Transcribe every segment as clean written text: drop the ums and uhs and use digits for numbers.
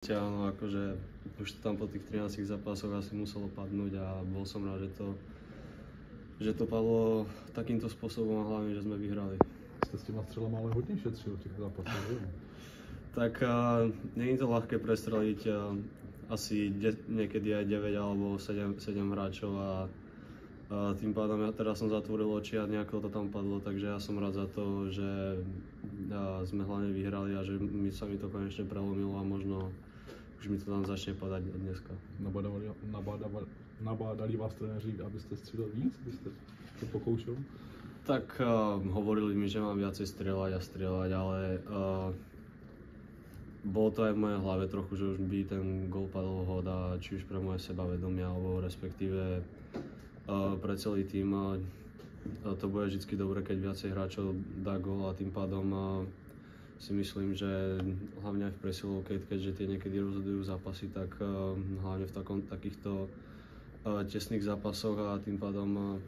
Áno, akože už to tam po tých 13 zápasoch asi muselo padnúť a bol som rád, že to padlo takýmto spôsobom a hlavne, že sme vyhrali. Jste s těma střelama ale hodně šetřil v těch zápasech, jo? Tak nie je to ľahké prestreliť asi niekedy aj 9 alebo 7 hráčov a tým pádom ja teraz som zatvoril oči a nejako to tam padlo, takže ja som rád za to, že sme hlavne vyhrali a že sa mi to konečne prelomilo a možno už mi to tam začne padať dneska. Nabádali vás trenéři, abyste střílel víc, abyste to pokoušel? Tak hovorili mi, že mám viacej strieľať, ale bolo to aj v mojej hlave trochu, že už by ten gól padol hod a či už pre moje sebavedomie alebo respektíve pre celý tým. To bude vždy dobre, keď viacej hráčov dá gól a tým pádom si myslím, že hlavne aj v presilovke, keďže tie niekedy rozhodujú zápasy, tak hlavne v takýchto tesných zápasoch a tým pádom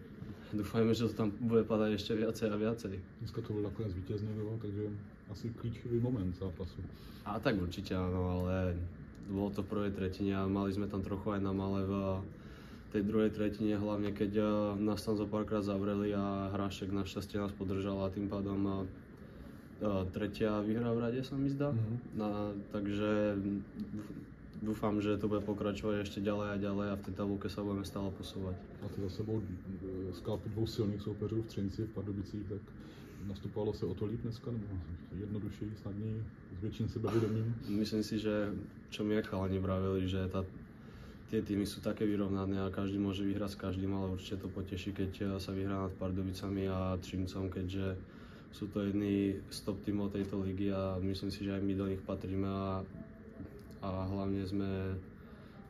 dúfajme, že to tam bude padať ešte viacej a viacej. Dneska to bol nakoniec víťazný gól, takže asi klíčový moment zápasu. A tak určite áno, ale bolo to v prvej tretine a mali sme tam trochu aj na male v tej druhej tretine, hlavne keď nás tam zo párkrát zavreli a Hrášek našťastie nás podržal a tým pádom tretia výhra v rade sa mi zdá. Takže dúfam, že to bude pokračovať ešte ďalej a ďalej a v tej tabulke sa budeme stále posúvať. Máte za sebou skalpu dvou silných soupeřů v Třinci, v Pardubicích, tak nastupovalo se o to líp dneska, nebo jednodušší, snadněji, s větším sebevědomím? Myslím si, že čo mi chalani vravili, že tie týmy sú také vyrovnané a každý môže vyhrať s každým, ale určite to poteší, keď sa vyhrá nad Pardubicami a Třincom, keďže sú to jedni z top tímov tejto ligy a myslím si, že aj my do nich patríme a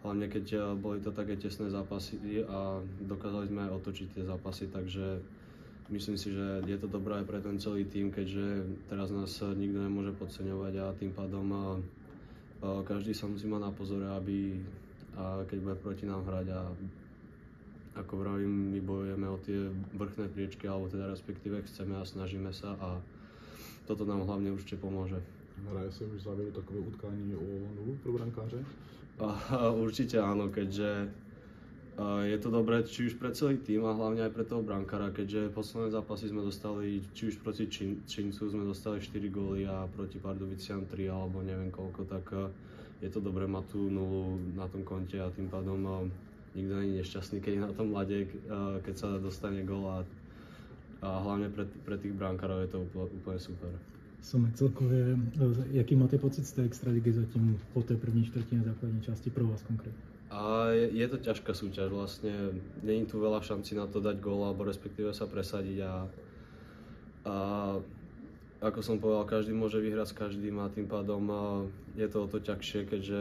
hlavne keď boli to také tesné zápasy a dokázali sme aj otočiť tie zápasy, takže myslím si, že je to dobré aj pre ten celý tím, keďže teraz nás nikto nemôže podceňovať a tým pádom každý sa musí mať na pozore, keď bude proti nám hrať a ako vravím, my bojujeme o tie vrchné priečky, alebo teda respektíve chceme a snažíme sa a toto nám hlavne určite pomôže. Hraje sa už v závěru takové utkání o nulu pro brankáře? Určite áno, keďže je to dobré či už pre celý tým a hlavne aj pre toho brankára, keďže posledné zápasy sme dostali, či už proti Číncu sme dostali 4 góly a proti Pardubiciam 3 alebo neviem koľko, tak je to dobré mať tú nulu na tom konte a tým pádom nikto nie je nešťastný, keď je na tom ľade, keď sa dostane gól a hlavne pre tých brankárov je to úplne super. Same celkově, jaký máte pocit z té extraligy zatím po té první čtvrtině základní části pro vás konkrétně? A je to ťažká súťaž vlastne, není tu veľa šancí na to dať gól alebo respektíve sa presadiť a ako som povedal, každý môže vyhrať s každým a tým pádom je to o to ťažšie, keďže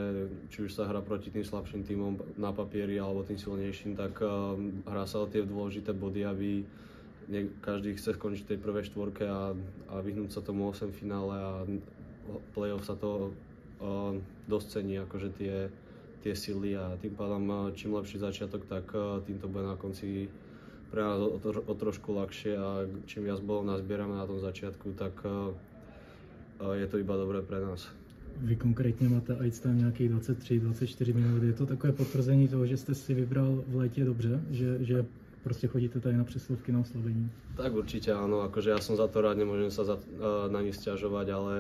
či už sa hrá proti tým slabším tímom na papieri alebo tým silnejším, tak hrá sa o tie dôležité body, aby každý chce skončiť v tej prvej štvorke a vyhnúť sa tomu 8 finále a play-off sa to dosť cení, akože tie sily a tým pádom čím lepší začiatok, tak tým to bude na konci pre nás o trošku ľahšie a čím viac bodov nazbierame na tom začiatku, tak je to iba dobré pre nás. Vy konkrétně máte ice time nějakých 23-24 minut. Je to takové potvrzení toho, že jste si vybral v létě dobře, že prostě chodíte tady na přesilovky na oslabení? Tak určite áno, akože ja som za to rád, nemôžem sa na nich sťažovať, ale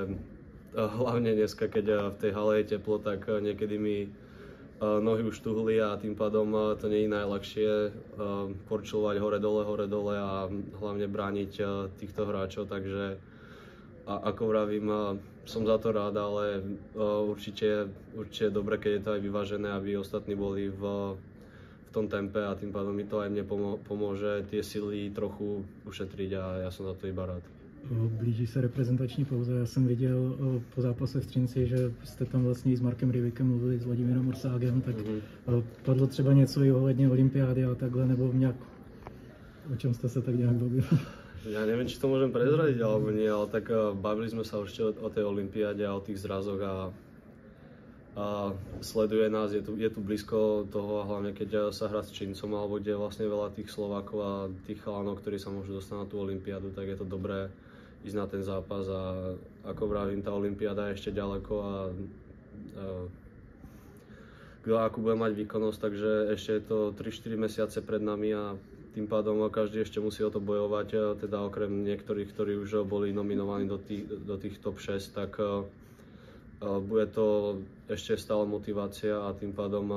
hlavne dneska, keď v tej hale je teplo, tak niekedy mi nohy už tuhli a tým pádom to nie je najľahšie korčulovať hore dole a hlavne brániť týchto hráčov, takže ako vravím, som za to rád, ale určite je dobre, keď je to aj vyvážené, aby ostatní boli v tom tempe a tým pádom mi to aj mne pomôže tie sily trochu ušetriť a ja som za to iba rád. Blíží se reprezentační pauza. Já jsem viděl po zápase v Třinci, že jste tam vlastně s Markem Rivikem mluvili, s Vladimírem Orságem, tak padlo třeba něco i ohledně olympiády a takhle, nebo nějak, o čem jste se tak nějak bavili? Ja neviem, či to môžem prezradiť alebo nie, ale tak bavili sme sa určite o tej olympiáde a o tých zrazoch a sleduje nás, je tu blízko toho a hlavne keď sa hrá s Číncom alebo kde je vlastne veľa tých Slovákov a tých chalanov, ktorí sa môžu dostať na tú olympiádu, tak je to dobré ísť na ten zápas a ako vravím, tá olympiáda je ešte ďaleko a kto akú bude mať výkonnosť, takže ešte je to 3-4 mesiace pred nami a tým pádom každý ešte musí o to bojovať, teda okrem niektorých, ktorí už boli nominovaní do tých top 6, tak bude to ešte stále motivácia a tým pádom,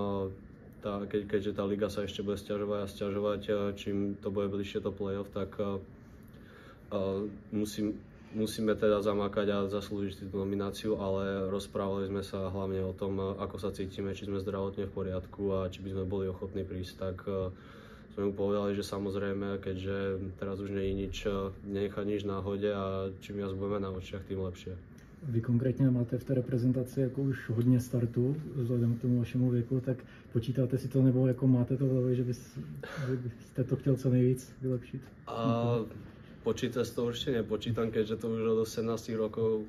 keďže tá liga sa ešte bude sťažovať, čím to bude bližšie to play-off, tak musíme teda zamakať a zaslúžiť tú nomináciu, ale rozprávali sme sa hlavne o tom, ako sa cítime, či sme zdravotne v poriadku a či by sme boli ochotní prísť, tak sme mu povedali, že samozrejme, keďže teraz už nie je nič, nenechať nič náhode a čím viac budeme na očiach, tým lepšie. Vy konkrétně máte v té reprezentaci jako už hodně startů, vzhledem k tomu vašemu věku, tak počítáte si to, nebo jako máte to v hlavě, že byste to chtěl co nejvíc vylepšit? Počítať to určite nepočítam, keďže to už od 18 rokov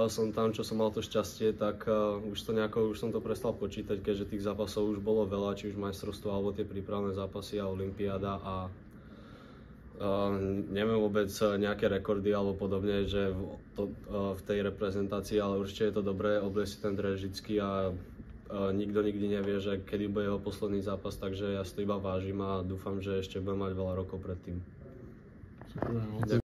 som tam, čo som mal to šťastie, tak už som to prestal počítať, keďže tých zápasov už bolo veľa, či už majstrovstvo alebo tie prípravné zápasy a olympiáda a neviem vôbec nejaké rekordy alebo podobne, že v tej reprezentácii, ale určite je to dobré obliecť si ten dres vždycky a nikto nikdy nevie, že kedy bude jeho posledný zápas, takže ja si to iba vážim a dúfam, že ešte budem mať veľa rokov predtým. Super,